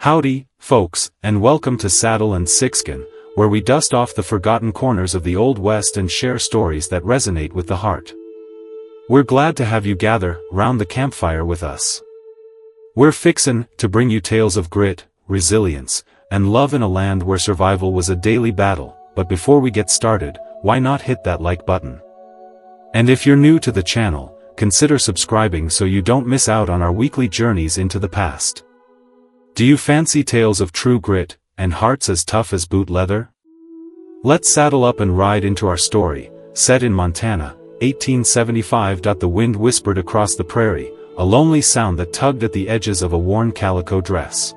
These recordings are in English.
Howdy, folks, and welcome to Saddle and Sixgun, where we dust off the forgotten corners of the Old West and share stories that resonate with the heart. We're glad to have you gather round the campfire with us. We're fixin' to bring you tales of grit, resilience, and love in a land where survival was a daily battle. But before we get started, why not hit that like button? And if you're new to the channel, consider subscribing so you don't miss out on our weekly journeys into the past. Do you fancy tales of true grit, and hearts as tough as boot leather? Let's saddle up and ride into our story, set in Montana, 1875. The wind whispered across the prairie, a lonely sound that tugged at the edges of a worn calico dress.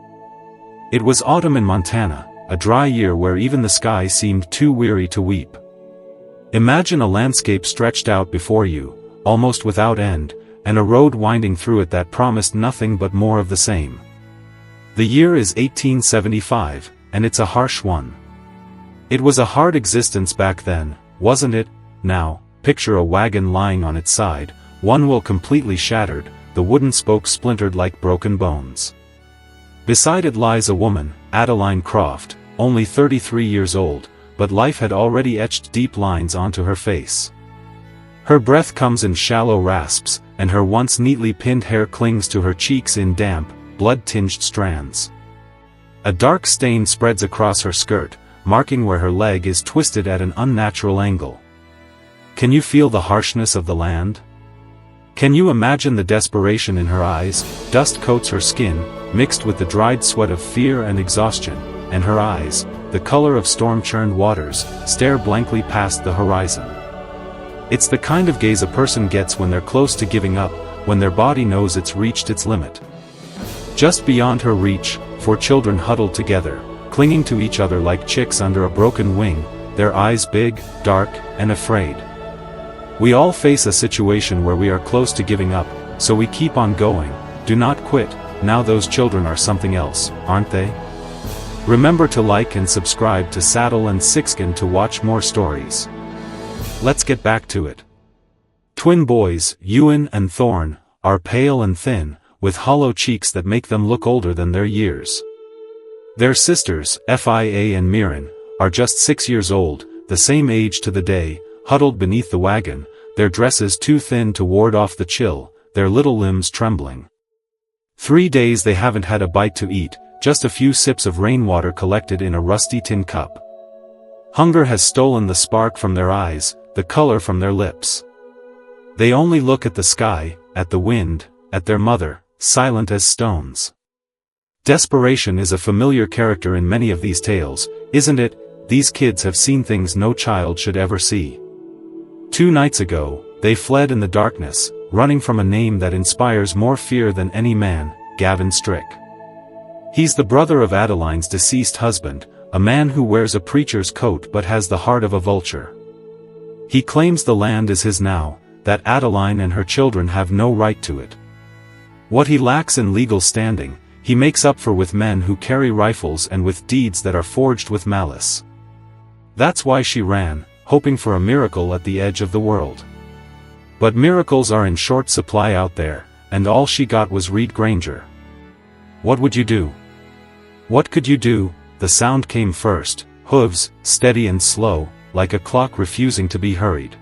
It was autumn in Montana, a dry year where even the sky seemed too weary to weep. Imagine a landscape stretched out before you, almost without end, and a road winding through it that promised nothing but more of the same. The year is 1875, and it's a harsh one. It was a hard existence back then, wasn't it? Now, picture a wagon lying on its side, one wheel completely shattered, the wooden spokes splintered like broken bones. Beside it lies a woman, Adeline Croft, only 33 years old, but life had already etched deep lines onto her face. Her breath comes in shallow rasps, and her once neatly pinned hair clings to her cheeks in damp, blood-tinged strands. A dark stain spreads across her skirt, marking where her leg is twisted at an unnatural angle. Can you feel the harshness of the land? Can you imagine the desperation in her eyes? Dust coats her skin, mixed with the dried sweat of fear and exhaustion, and her eyes, the color of storm-churned waters, stare blankly past the horizon. It's the kind of gaze a person gets when they're close to giving up, when their body knows it's reached its limit. Just beyond her reach, 4 children huddled together, clinging to each other like chicks under a broken wing, their eyes big, dark, and afraid. We all face a situation where we are close to giving up, so we keep on going. Do not quit. Now those children are something else, aren't they? Remember to like and subscribe to Saddle and Sixgun to watch more stories. Let's get back to it. Twin boys, Ewan and Thorne, are pale and thin, with hollow cheeks that make them look older than their years. Their sisters, Fia and Mirren, are just 6 years old, the same age to the day, huddled beneath the wagon, their dresses too thin to ward off the chill, their little limbs trembling. 3 days they haven't had a bite to eat, just a few sips of rainwater collected in a rusty tin cup. Hunger has stolen the spark from their eyes, the color from their lips. They only look at the sky, at the wind, at their mother, silent as stones. Desperation is a familiar character in many of these tales, isn't it? These kids have seen things no child should ever see. 2 nights ago, they fled in the darkness, running from a name that inspires more fear than any man, Gavin Strick. He's the brother of Adeline's deceased husband, a man who wears a preacher's coat but has the heart of a vulture. He claims the land is his now, that Adeline and her children have no right to it. What he lacks in legal standing, he makes up for with men who carry rifles and with deeds that are forged with malice. That's why she ran, hoping for a miracle at the edge of the world. But miracles are in short supply out there, and all she got was Reed Granger. What would you do? What could you do? The sound came first, hooves, steady and slow, like a clock refusing to be hurried.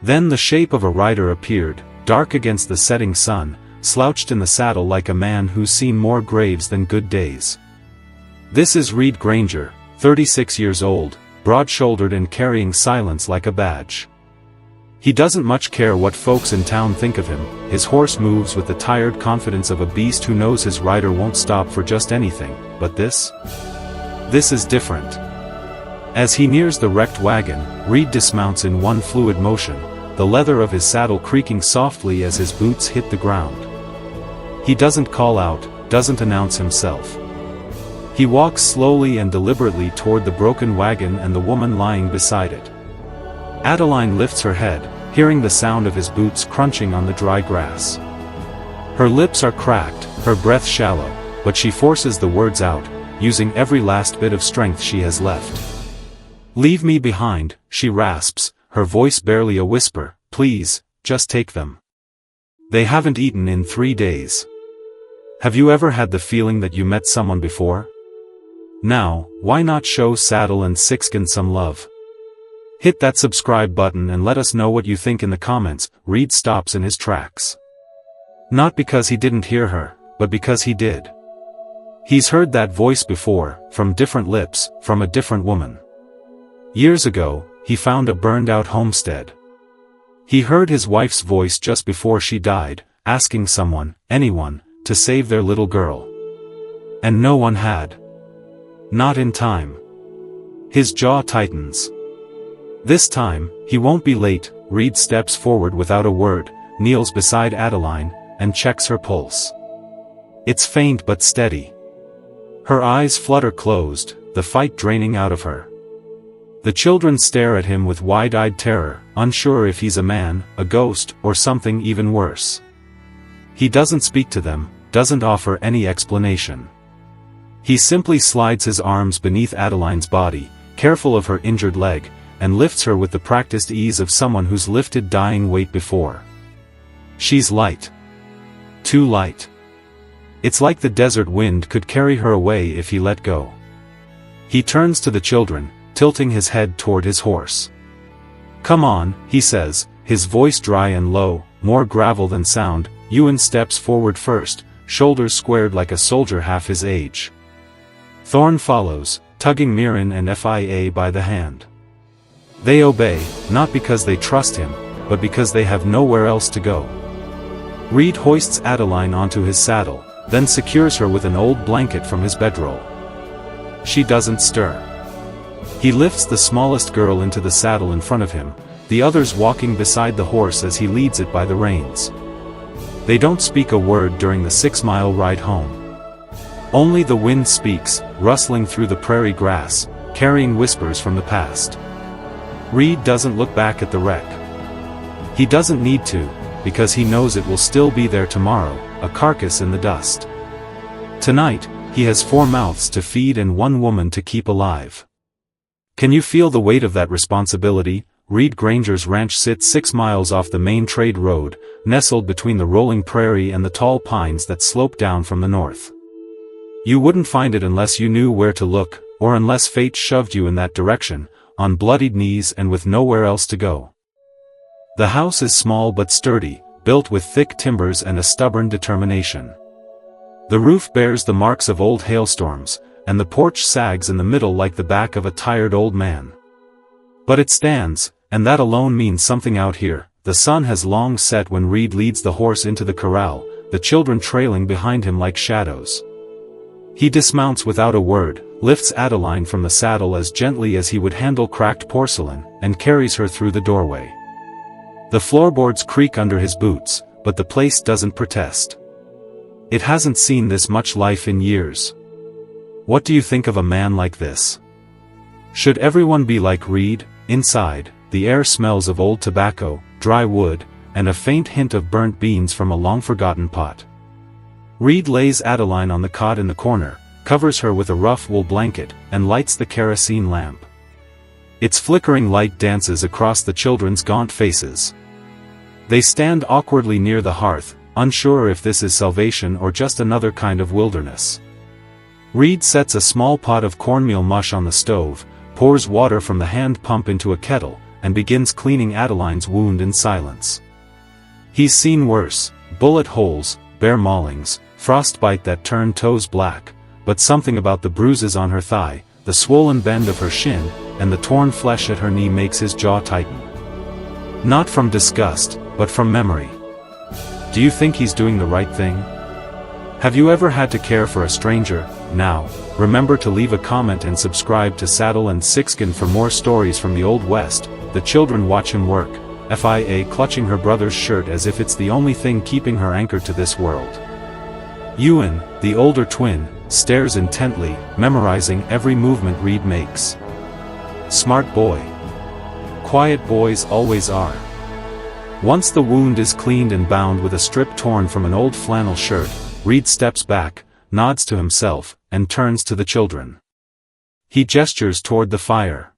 Then the shape of a rider appeared, dark against the setting sun, slouched in the saddle like a man who's seen more graves than good days. This is Reed Granger, 36 years old, broad-shouldered and carrying silence like a badge. He doesn't much care what folks in town think of him, his horse moves with the tired confidence of a beast who knows his rider won't stop for just anything, but this is different. As he nears the wrecked wagon, Reed dismounts in one fluid motion, the leather of his saddle creaking softly as his boots hit the ground. He doesn't call out, doesn't announce himself. He walks slowly and deliberately toward the broken wagon and the woman lying beside it. Adeline lifts her head, hearing the sound of his boots crunching on the dry grass. Her lips are cracked, her breath shallow, but she forces the words out, using every last bit of strength she has left. "Leave me behind," she rasps, her voice barely a whisper. "Please, just take them. They haven't eaten in 3 days." Have you ever had the feeling that you met someone before? Now, why not show Saddle and Sixgun some love? Hit that subscribe button and let us know what you think in the comments. Reed stops in his tracks. Not because he didn't hear her, but because he did. He's heard that voice before, from different lips, from a different woman. Years ago, he found a burned-out homestead. He heard his wife's voice just before she died, asking someone, anyone, to save their little girl. And no one had. Not in time. His jaw tightens. This time, he won't be late. Reed steps forward without a word, kneels beside Adeline, and checks her pulse. It's faint but steady. Her eyes flutter closed, the fight draining out of her. The children stare at him with wide-eyed terror, unsure if he's a man, a ghost, or something even worse. He doesn't speak to them, doesn't offer any explanation. He simply slides his arms beneath Adeline's body, careful of her injured leg, and lifts her with the practiced ease of someone who's lifted dying weight before. She's light. Too light. It's like the desert wind could carry her away if he let go. He turns to the children, tilting his head toward his horse. "Come on," he says, his voice dry and low, more gravel than sound. Ewan steps forward first, shoulders squared like a soldier half his age. Thorne follows, tugging Mirren and Fia by the hand. They obey, not because they trust him, but because they have nowhere else to go. Reed hoists Adeline onto his saddle, then secures her with an old blanket from his bedroll. She doesn't stir. He lifts the smallest girl into the saddle in front of him, the others walking beside the horse as he leads it by the reins. They don't speak a word during the 6-mile ride home. Only the wind speaks, rustling through the prairie grass, carrying whispers from the past. Reed doesn't look back at the wreck. He doesn't need to, because he knows it will still be there tomorrow, a carcass in the dust. Tonight, he has 4 mouths to feed and 1 woman to keep alive. Can you feel the weight of that responsibility? Reed Granger's ranch sits 6 miles off the main trade road, nestled between the rolling prairie and the tall pines that slope down from the north. You wouldn't find it unless you knew where to look, or unless fate shoved you in that direction, on bloodied knees and with nowhere else to go. The house is small but sturdy, built with thick timbers and a stubborn determination. The roof bears the marks of old hailstorms, and the porch sags in the middle like the back of a tired old man. But it stands, and that alone means something out here. The sun has long set when Reed leads the horse into the corral, the children trailing behind him like shadows. He dismounts without a word, lifts Adeline from the saddle as gently as he would handle cracked porcelain, and carries her through the doorway. The floorboards creak under his boots, but the place doesn't protest. It hasn't seen this much life in years. What do you think of a man like this? Should everyone be like Reed? Inside, the air smells of old tobacco, dry wood, and a faint hint of burnt beans from a long-forgotten pot. Reed lays Adeline on the cot in the corner, covers her with a rough wool blanket, and lights the kerosene lamp. Its flickering light dances across the children's gaunt faces. They stand awkwardly near the hearth, unsure if this is salvation or just another kind of wilderness. Reed sets a small pot of cornmeal mush on the stove, pours water from the hand pump into a kettle, and begins cleaning Adeline's wound in silence. He's seen worse: bullet holes, bare maulings, frostbite that turned toes black, but something about the bruises on her thigh, the swollen bend of her shin, and the torn flesh at her knee makes his jaw tighten. Not from disgust, but from memory. Do you think he's doing the right thing? Have you ever had to care for a stranger? Now, remember to leave a comment and subscribe to Saddle and Sixgun for more stories from the Old West. The children watch him work, Fia clutching her brother's shirt as if it's the only thing keeping her anchored to this world. Ewan, the older twin, stares intently, memorizing every movement Reed makes. Smart boy. Quiet boys always are. Once the wound is cleaned and bound with a strip torn from an old flannel shirt, Reed steps back, nods to himself, and turns to the children. He gestures toward the fire.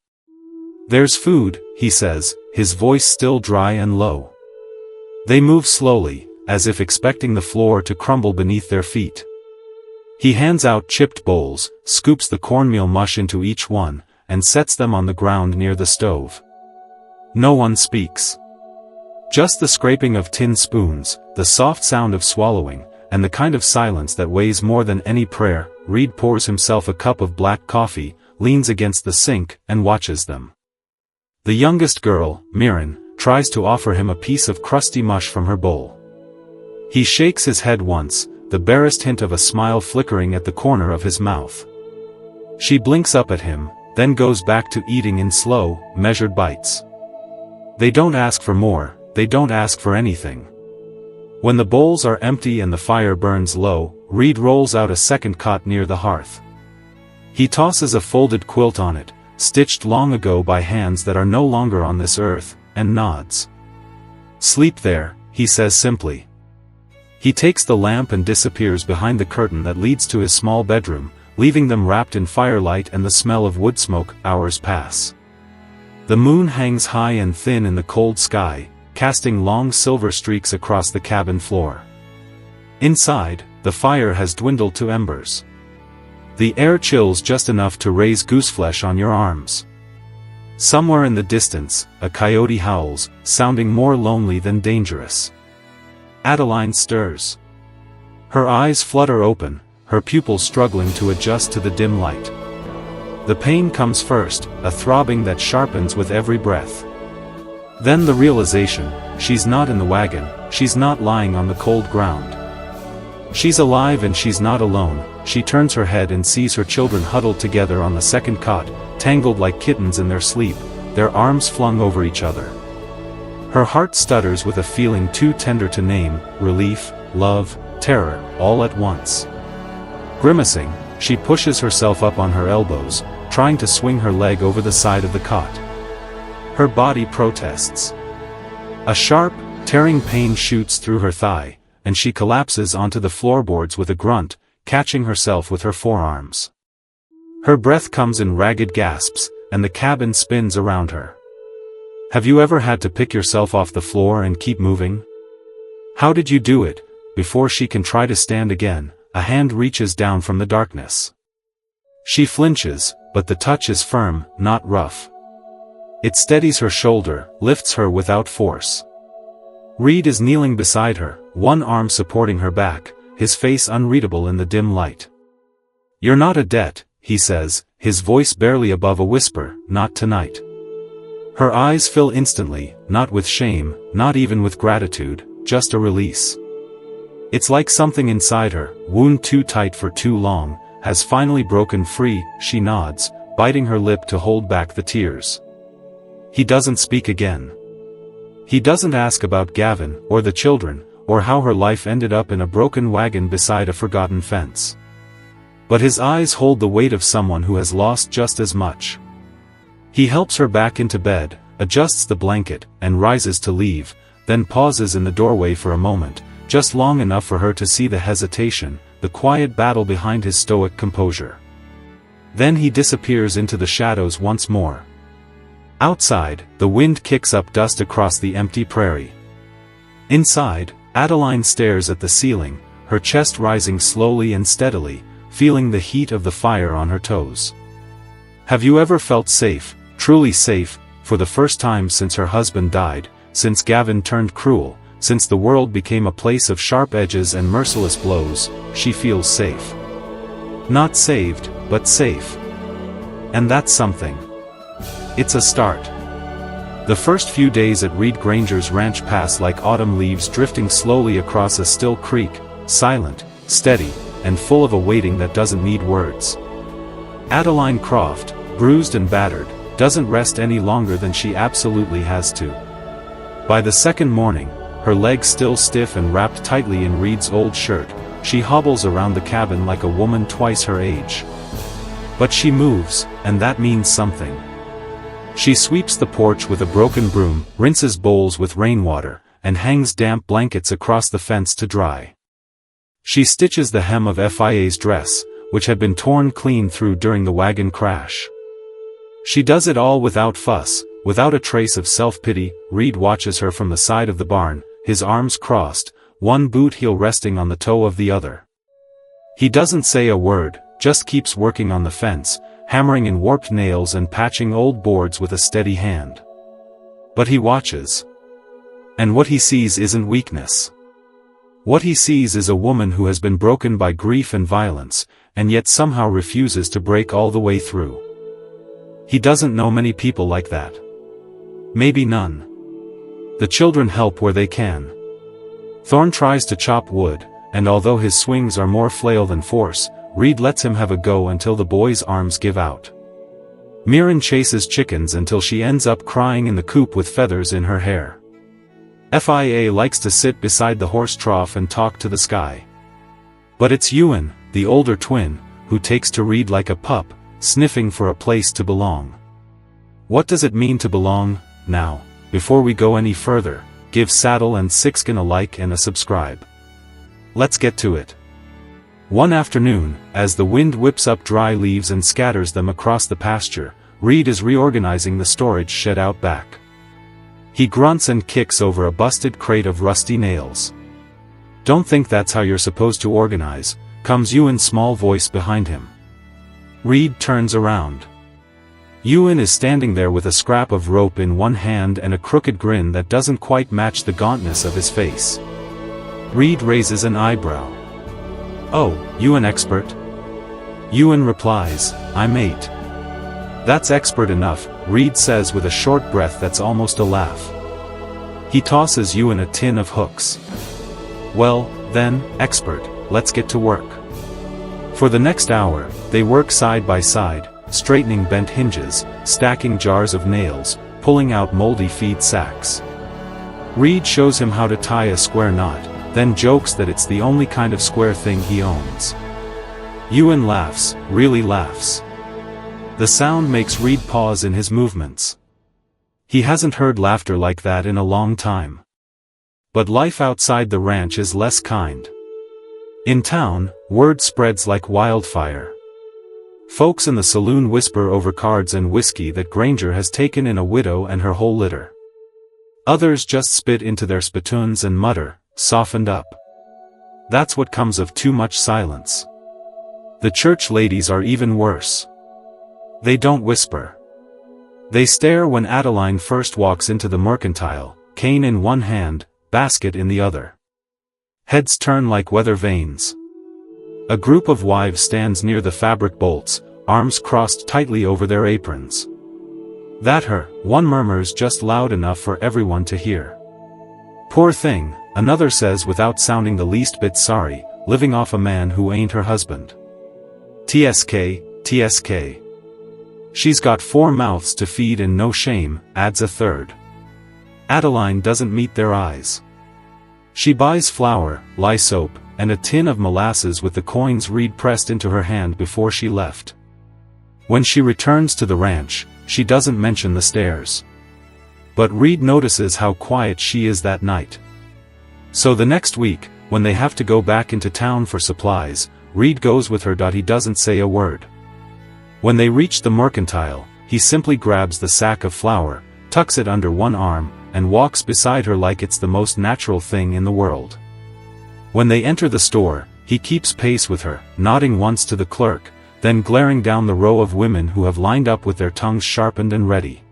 "There's food," he says, his voice still dry and low. They move slowly, as if expecting the floor to crumble beneath their feet. He hands out chipped bowls, scoops the cornmeal mush into each one, and sets them on the ground near the stove. No one speaks. Just the scraping of tin spoons, the soft sound of swallowing, and the kind of silence that weighs more than any prayer. Reed pours himself a cup of black coffee, leans against the sink, and watches them. The youngest girl, Mirren, tries to offer him a piece of crusty mush from her bowl. He shakes his head once, the barest hint of a smile flickering at the corner of his mouth. She blinks up at him, then goes back to eating in slow, measured bites. They don't ask for more, they don't ask for anything. When the bowls are empty and the fire burns low, Reed rolls out a second cot near the hearth. He tosses a folded quilt on it, stitched long ago by hands that are no longer on this earth, and nods. "Sleep there," he says simply. He takes the lamp and disappears behind the curtain that leads to his small bedroom, leaving them wrapped in firelight and the smell of wood smoke. Hours pass. The moon hangs high and thin in the cold sky, casting long silver streaks across the cabin floor. Inside, the fire has dwindled to embers. The air chills just enough to raise gooseflesh on your arms. Somewhere in the distance, a coyote howls, sounding more lonely than dangerous. Adeline stirs. Her eyes flutter open, her pupils struggling to adjust to the dim light. The pain comes first, a throbbing that sharpens with every breath. Then the realization, she's not in the wagon, she's not lying on the cold ground. She's alive and she's not alone. She turns her head and sees her children huddled together on the second cot, tangled like kittens in their sleep, their arms flung over each other. Her heart stutters with a feeling too tender to name, relief, love, terror, all at once. Grimacing, she pushes herself up on her elbows, trying to swing her leg over the side of the cot. Her body protests. A sharp, tearing pain shoots through her thigh, and she collapses onto the floorboards with a grunt, catching herself with her forearms. Her breath comes in ragged gasps, and the cabin spins around her. Have you ever had to pick yourself off the floor and keep moving? How did you do it? Before she can try to stand again, a hand reaches down from the darkness. She flinches, but the touch is firm, not rough. It steadies her shoulder, lifts her without force. Reed is kneeling beside her, one arm supporting her back, his face unreadable in the dim light. "You're not a debt," he says, his voice barely above a whisper, "not tonight." Her eyes fill instantly, not with shame, not even with gratitude, just a release. It's like something inside her, wound too tight for too long, has finally broken free. She nods, biting her lip to hold back the tears. He doesn't speak again. He doesn't ask about Gavin, or the children, or how her life ended up in a broken wagon beside a forgotten fence. But his eyes hold the weight of someone who has lost just as much. He helps her back into bed, adjusts the blanket, and rises to leave, then pauses in the doorway for a moment, just long enough for her to see the hesitation, the quiet battle behind his stoic composure. Then he disappears into the shadows once more. Outside, the wind kicks up dust across the empty prairie. Inside, Adeline stares at the ceiling, her chest rising slowly and steadily, feeling the heat of the fire on her toes. Have you ever felt safe, truly safe, for the first time since her husband died, since Gavin turned cruel, since the world became a place of sharp edges and merciless blows? She feels safe. Not saved, but safe. And that's something. It's a start. The first few days at Reed Granger's ranch pass like autumn leaves drifting slowly across a still creek, silent, steady, and full of a waiting that doesn't need words. Adeline Croft, bruised and battered, doesn't rest any longer than she absolutely has to. By the second morning, her legs still stiff and wrapped tightly in Reed's old shirt, she hobbles around the cabin like a woman twice her age. But she moves, and that means something. She sweeps the porch with a broken broom, rinses bowls with rainwater, and hangs damp blankets across the fence to dry. She stitches the hem of FIA's dress, which had been torn clean through during the wagon crash. She does it all without fuss, without a trace of self-pity. Reed watches her from the side of the barn, his arms crossed, one boot heel resting on the toe of the other. He doesn't say a word, just keeps working on the fence, hammering in warped nails and patching old boards with a steady hand. But he watches. And what he sees isn't weakness. What he sees is a woman who has been broken by grief and violence, and yet somehow refuses to break all the way through. He doesn't know many people like that. Maybe none. The children help where they can. Thorn tries to chop wood, and although his swings are more flail than force, Reed lets him have a go until the boy's arms give out. Mirren chases chickens until she ends up crying in the coop with feathers in her hair. Fia likes to sit beside the horse trough and talk to the sky. But it's Ewan, the older twin, who takes to Reed like a pup, sniffing for a place to belong. What does it mean to belong? Now, before we go any further, give Saddle and Sixgun a like and a subscribe. Let's get to it. One afternoon, as the wind whips up dry leaves and scatters them across the pasture, Reed is reorganizing the storage shed out back. He grunts and kicks over a busted crate of rusty nails. "Don't think that's how you're supposed to organize," comes Ewan's small voice behind him. Reed turns around. Ewan is standing there with a scrap of rope in one hand and a crooked grin that doesn't quite match the gauntness of his face. Reed raises an eyebrow. "Oh, you an expert?" Ewan replies, "I'm 8. "That's expert enough," Reed says with a short breath that's almost a laugh. He tosses Ewan a tin of hooks. "Well, then, expert, let's get to work." For the next hour, they work side by side, straightening bent hinges, stacking jars of nails, pulling out moldy feed sacks. Reed shows him how to tie a square knot, then jokes that it's the only kind of square thing he owns. Ewan laughs, really laughs. The sound makes Reed pause in his movements. He hasn't heard laughter like that in a long time. But life outside the ranch is less kind. In town, word spreads like wildfire. Folks in the saloon whisper over cards and whiskey that Granger has taken in a widow and her whole litter. Others just spit into their spittoons and mutter, "Softened up." That's what comes of too much silence. The church ladies are even worse. They don't whisper. They stare when Adeline first walks into the mercantile, cane in one hand, basket in the other. Heads turn like weather vanes. A group of wives stands near the fabric bolts, arms crossed tightly over their aprons. "That her," one murmurs just loud enough for everyone to hear. "Poor thing," another says without sounding the least bit sorry, "living off a man who ain't her husband." "TSK, TSK. She's got 4 mouths to feed and no shame," adds a third. Adeline doesn't meet their eyes. She buys flour, lye soap, and a tin of molasses with the coins Reed pressed into her hand before she left. When she returns to the ranch, she doesn't mention the stairs. But Reed notices how quiet she is that night. So the next week, when they have to go back into town for supplies, Reed goes with her. He doesn't say a word. When they reach the mercantile, he simply grabs the sack of flour, tucks it under one arm, and walks beside her like it's the most natural thing in the world. When they enter the store, he keeps pace with her, nodding once to the clerk, then glaring down the row of women who have lined up with their tongues sharpened and ready.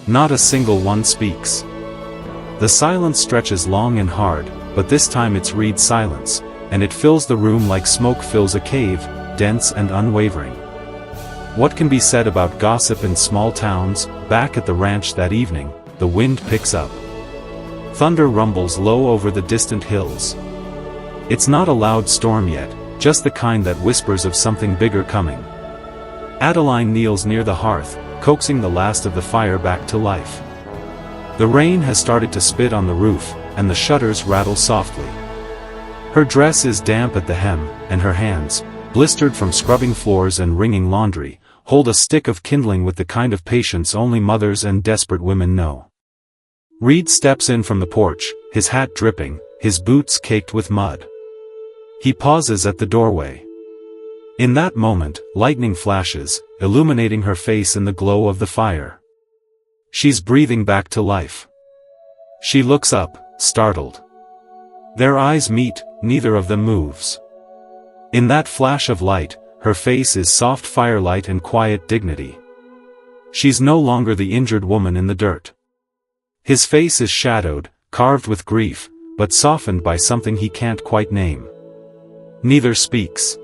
Not a single one speaks. The silence stretches long and hard, but this time it's Reed's silence, and it fills the room like smoke fills a cave, dense and unwavering. What can be said about gossip in small towns? Back at the ranch that evening, the wind picks up. Thunder rumbles low over the distant hills. It's not a loud storm yet, just the kind that whispers of something bigger coming. Adeline kneels near the hearth, coaxing the last of the fire back to life. The rain has started to spit on the roof, and the shutters rattle softly. Her dress is damp at the hem, and her hands, blistered from scrubbing floors and wringing laundry, hold a stick of kindling with the kind of patience only mothers and desperate women know. Reed steps in from the porch, his hat dripping, his boots caked with mud. He pauses at the doorway. In that moment, lightning flashes, illuminating her face in the glow of the fire. She's breathing back to life. She looks up, startled. Their eyes meet, neither of them moves. In that flash of light, her face is soft firelight and quiet dignity. She's no longer the injured woman in the dirt. His face is shadowed, carved with grief, but softened by something he can't quite name. Neither speaks.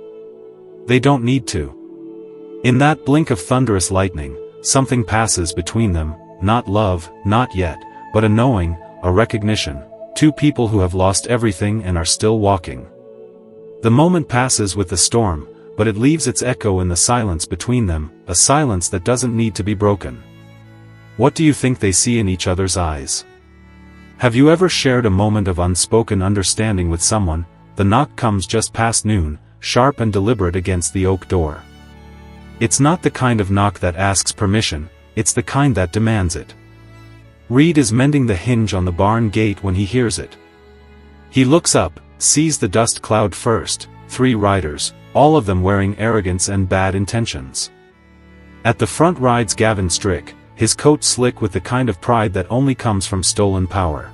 They don't need to. In that blink of thunderous lightning, something passes between them, not love, not yet, but a knowing, a recognition, two people who have lost everything and are still walking. The moment passes with the storm, but it leaves its echo in the silence between them, a silence that doesn't need to be broken. What do you think they see in each other's eyes? Have you ever shared a moment of unspoken understanding with someone? The knock comes just past noon, sharp and deliberate against the oak door. It's not the kind of knock that asks permission, it's the kind that demands it. Reed is mending the hinge on the barn gate when he hears it. He looks up, sees the dust cloud first, 3 riders, all of them wearing arrogance and bad intentions. At the front rides Gavin Strick, his coat slick with the kind of pride that only comes from stolen power.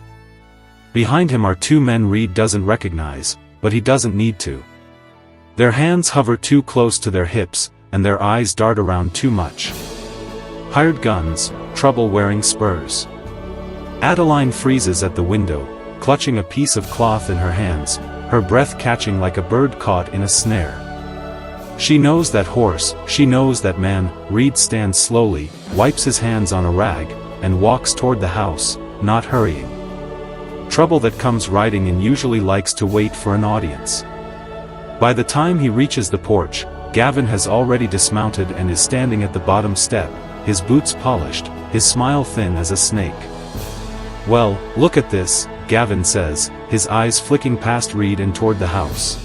Behind him are 2 men Reed doesn't recognize, but he doesn't need to. Their hands hover too close to their hips, and their eyes dart around too much. Hired guns, trouble wearing spurs. Adeline freezes at the window, clutching a piece of cloth in her hands, her breath catching like a bird caught in a snare. She knows that horse, she knows that man. Reed stands slowly, wipes his hands on a rag, and walks toward the house, not hurrying. Trouble that comes riding in usually likes to wait for an audience. By the time he reaches the porch, Gavin has already dismounted and is standing at the bottom step, his boots polished, his smile thin as a snake. "Well, look at this," Gavin says, his eyes flicking past Reed and toward the house.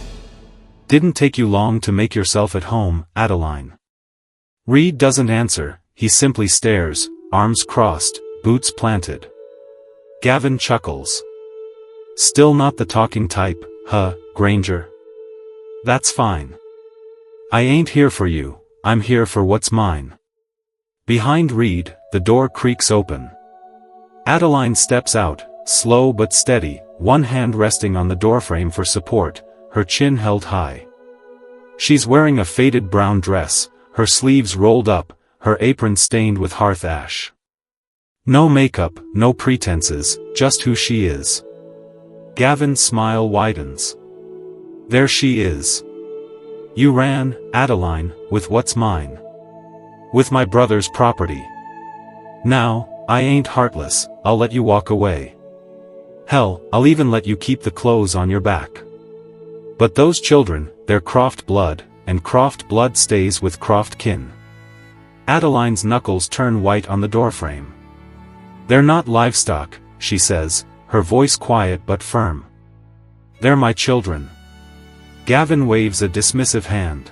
"Didn't take you long to make yourself at home, Adeline." Reed doesn't answer, he simply stares, arms crossed, boots planted. Gavin chuckles. "Still not the talking type, huh, Granger? That's fine. I ain't here for you, I'm here for what's mine." Behind Reed, the door creaks open. Adeline steps out, slow but steady, one hand resting on the doorframe for support, her chin held high. She's wearing a faded brown dress, her sleeves rolled up, her apron stained with hearth ash. No makeup, no pretenses, just who she is. Gavin's smile widens. There she is. "You ran, Adeline, with what's mine. With my brother's property. Now, I ain't heartless, I'll let you walk away. Hell, I'll even let you keep the clothes on your back. But those children, they're Croft blood, and Croft blood stays with Croft kin." Adeline's knuckles turn white on the doorframe. "They're not livestock," she says, her voice quiet but firm. "They're my children." Gavin waves a dismissive hand.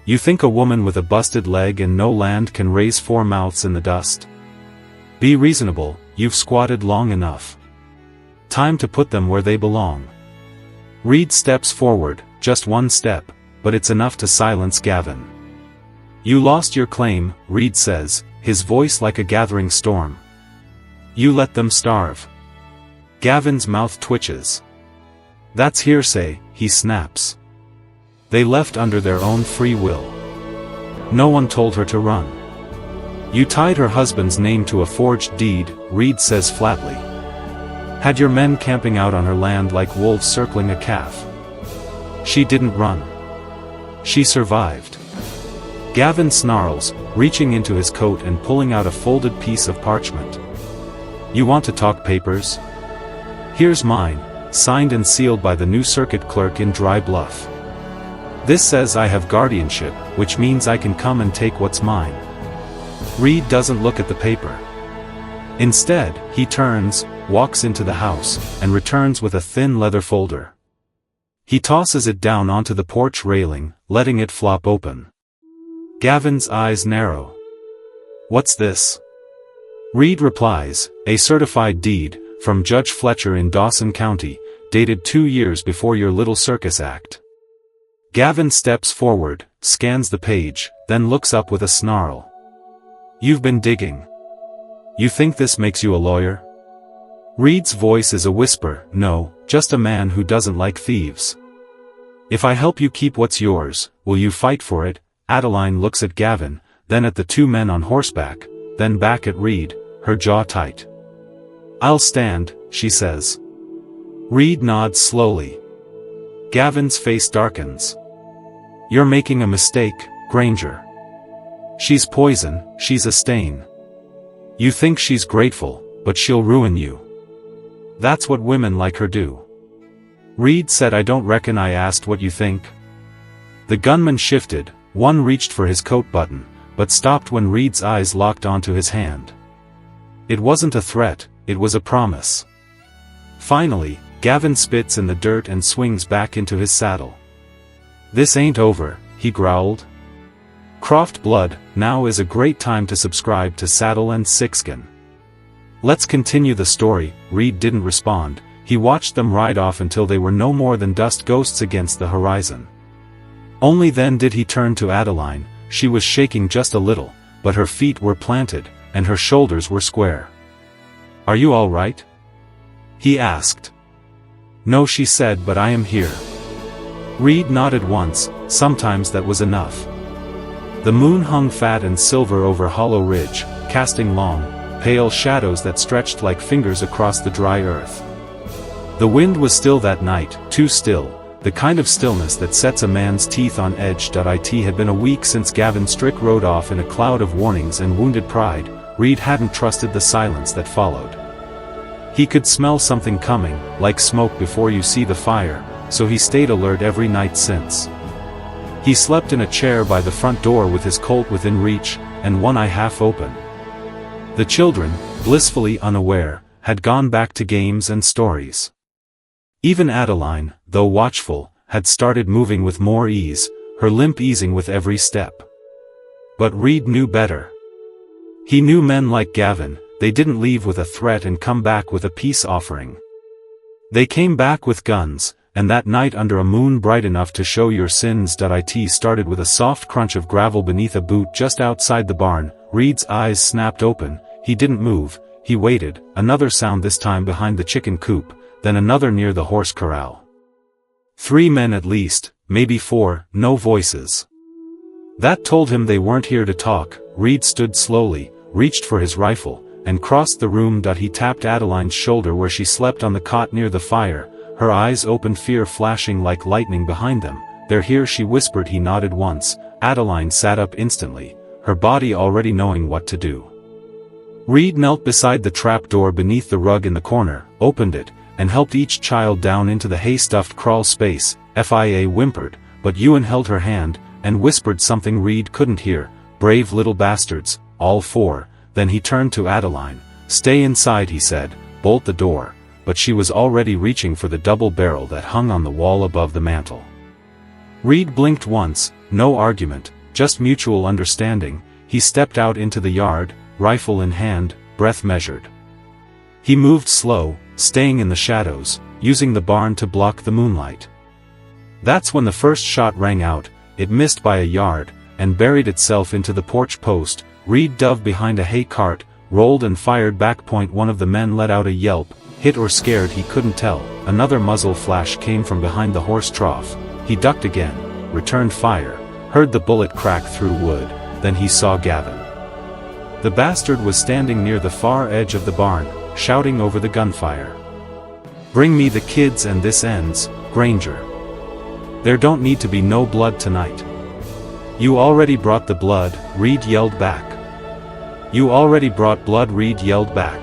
"You think a woman with a busted leg and no land can raise 4 mouths in the dust? Be reasonable, you've squatted long enough. Time to put them where they belong." Reed steps forward, just one step, but it's enough to silence Gavin. "You lost your claim," Reed says, his voice like a gathering storm. "You let them starve." Gavin's mouth twitches. "That's hearsay," he snaps. "They left under their own free will. No one told her to run." "You tied her husband's name to a forged deed," Reed says flatly. "Had your men camping out on her land like wolves circling a calf. She didn't run. She survived." Gavin snarls, reaching into his coat and pulling out a folded piece of parchment. "You want to talk papers? Here's mine, signed and sealed by the new circuit clerk in Dry Bluff. This says I have guardianship, which means I can come and take what's mine." Reed doesn't look at the paper. Instead, he turns, walks into the house, and returns with a thin leather folder. He tosses it down onto the porch railing, letting it flop open. Gavin's eyes narrow. "What's this?" Reed replies, "A certified deed, from Judge Fletcher in Dawson County, dated 2 years before your little circus act." Gavin steps forward, scans the page, then looks up with a snarl. "You've been digging. You think this makes you a lawyer?" Reed's voice is a whisper, "No, just a man who doesn't like thieves." If I help you keep what's yours, will you fight for it? Adeline looks at Gavin, then at the two men on horseback, then back at Reed, her jaw tight. I'll stand, she says. Reed nods slowly. Gavin's face darkens. You're making a mistake, Granger. She's poison, she's a stain. You think she's grateful, but she'll ruin you. That's what women like her do. Reed said, I don't reckon I asked what you think. The gunman shifted, one reached for his coat button, but stopped when Reed's eyes locked onto his hand. It wasn't a threat, it was a promise. Finally, Gavin spits in the dirt and swings back into his saddle. This ain't over, he growled. Croft Blood, now is a great time to subscribe to Saddle and Sixgun. Let's continue the story. Reed didn't respond. He watched them ride off until they were no more than dust ghosts against the horizon. Only then did he turn to Adeline. She was shaking just a little, but her feet were planted, and her shoulders were square. Are you all right? He asked. No, she said, but I am here. Reed nodded once. Sometimes that was enough. The moon hung fat and silver over Hollow Ridge, casting long, pale shadows that stretched like fingers across the dry earth. The wind was still that night, too still, the kind of stillness that sets a man's teeth on edge. It had been a week since Gavin Strick rode off in a cloud of warnings and wounded pride. Reed hadn't trusted the silence that followed. He could smell something coming, like smoke before you see the fire, so he stayed alert every night since. He slept in a chair by the front door with his Colt within reach, and one eye half open. The children, blissfully unaware, had gone back to games and stories. Even Adeline, though watchful, had started moving with more ease, her limp easing with every step. But Reed knew better. He knew men like Gavin, they didn't leave with a threat and come back with a peace offering. They came back with guns, and that night under a moon bright enough to show your sins. It started with a soft crunch of gravel beneath a boot just outside the barn. Reed's eyes snapped open. He didn't move, he waited, another sound this time behind the chicken coop, then another near the horse corral. 3 men at least, maybe 4, no voices. That told him they weren't here to talk. Reed stood slowly, reached for his rifle, and crossed the room. He tapped Adeline's shoulder where she slept on the cot near the fire, her eyes open, fear flashing like lightning behind them. They're here, she whispered. He nodded once. Adeline sat up instantly, her body already knowing what to do. Reed knelt beside the trap door beneath the rug in the corner, opened it, and helped each child down into the hay-stuffed crawl space. Fia whimpered, but Ewan held her hand, and whispered something Reed couldn't hear. Brave little bastards, all 4. Then he turned to Adeline. Stay inside, he said, bolt the door. But she was already reaching for the double barrel that hung on the wall above the mantel. Reed blinked once, no argument, just mutual understanding. He stepped out into the yard, rifle in hand, breath measured. He moved slow, staying in the shadows, using the barn to block the moonlight. That's when the first shot rang out. It missed by a yard, and buried itself into the porch post. Reed dove behind a hay cart, rolled and fired back. One of the men let out a yelp, hit or scared he couldn't tell. Another muzzle flash came from behind the horse trough. He ducked again, returned fire, heard the bullet crack through wood, then he saw Gavin. The bastard was standing near the far edge of the barn, shouting over the gunfire. Bring me the kids and this ends, Granger. There don't need to be no blood tonight. You already brought the blood, Reed yelled back. You already brought blood, Reed yelled back.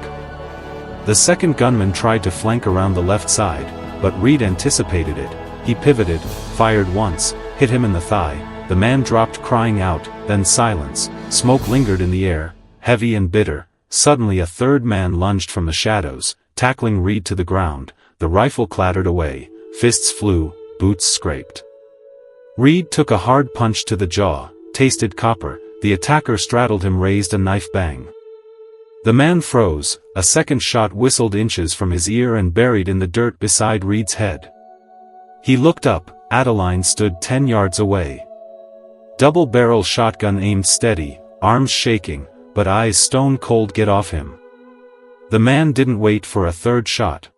The second gunman tried to flank around the left side, but Reed anticipated it. He pivoted, fired once, hit him in the thigh. The man dropped crying out, then silence. Smoke lingered in the air, heavy and bitter. Suddenly a third man lunged from the shadows, tackling Reed to the ground. The rifle clattered away, fists flew, boots scraped. Reed took a hard punch to the jaw, tasted copper. The attacker straddled him, raised a knife, bang. The man froze. A second shot whistled inches from his ear and buried in the dirt beside Reed's head. He looked up. Adeline stood 10 yards away. Double-barrel shotgun aimed steady, arms shaking, but eyes stone cold. Get off him. The man didn't wait for a third shot.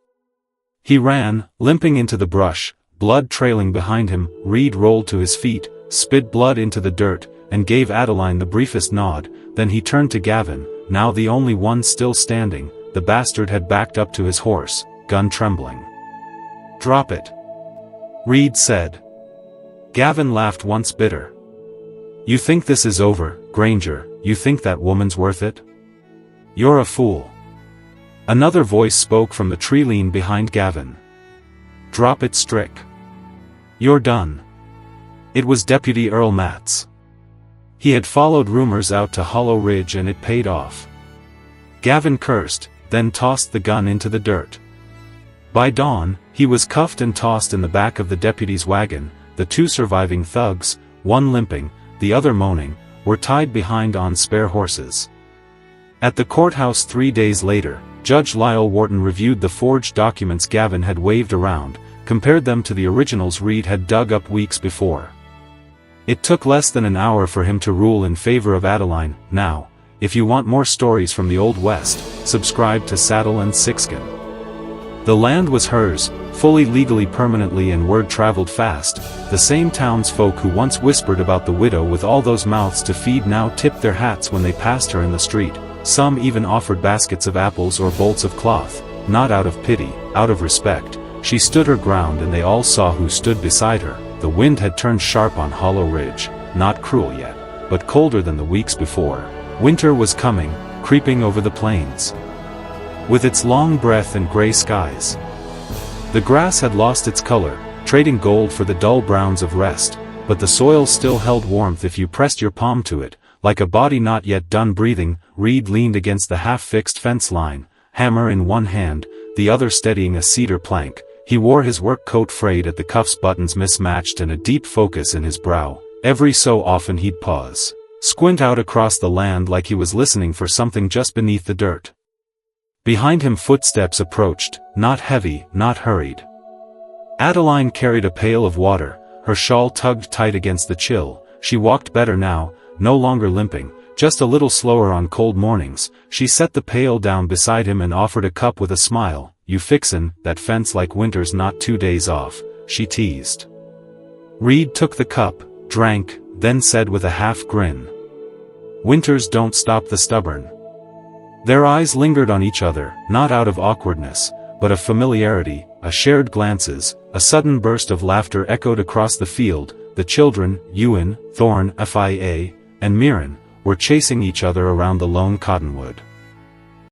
He ran, limping into the brush, blood trailing behind him. Reed rolled to his feet, spit blood into the dirt, and gave Adeline the briefest nod. Then he turned to Gavin, now the only one still standing. The bastard had backed up to his horse, gun trembling. "Drop it," Reed said. Gavin laughed once bitter. "You think this is over, Granger? You think that woman's worth it? You're a fool." Another voice spoke from the tree lean behind Gavin. "Drop it, Strick. You're done." It was Deputy Earl Matz. He had followed rumors out to Hollow Ridge and it paid off. Gavin cursed, then tossed the gun into the dirt. By dawn, he was cuffed and tossed in the back of the deputy's wagon. The two surviving thugs, one limping, the other moaning, were tied behind on spare horses. At the courthouse 3 days later, Judge Lyle Wharton reviewed the forged documents Gavin had waved around, compared them to the originals Reed had dug up weeks before. It took less than an hour for him to rule in favor of Adeline. Now, if you want more stories from the Old West, subscribe to Saddle and Sixgun. The land was hers, fully legally permanently, and word traveled fast. The same townsfolk who once whispered about the widow with all those mouths to feed now tipped their hats when they passed her in the street. Some even offered baskets of apples or bolts of cloth, not out of pity, out of respect. She stood her ground and they all saw who stood beside her. The wind had turned sharp on Hollow Ridge, not cruel yet, but colder than the weeks before. Winter was coming, creeping over the plains. With its long breath and gray skies. The grass had lost its color, trading gold for the dull browns of rest, but the soil still held warmth if you pressed your palm to it. Like a body not yet done breathing, Reed leaned against the half-fixed fence line, hammer in one hand, the other steadying a cedar plank. He wore his work coat frayed at the cuffs, buttons mismatched, and a deep focus in his brow. Every so often he'd pause, squint out across the land like he was listening for something just beneath the dirt. Behind him footsteps approached, not heavy, not hurried. Adeline carried a pail of water, her shawl tugged tight against the chill. She walked better now, no longer limping, just a little slower on cold mornings. She set the pail down beside him and offered a cup with a smile. "You fixin' that fence like winter's not 2 days off," she teased. Reed took the cup, drank, then said with a half grin, "Winters don't stop the stubborn." Their eyes lingered on each other, not out of awkwardness, but of familiarity. A shared glances, a sudden burst of laughter echoed across the field. The children, Ewan, Thorne, Fia, and Mirren, were chasing each other around the lone cottonwood.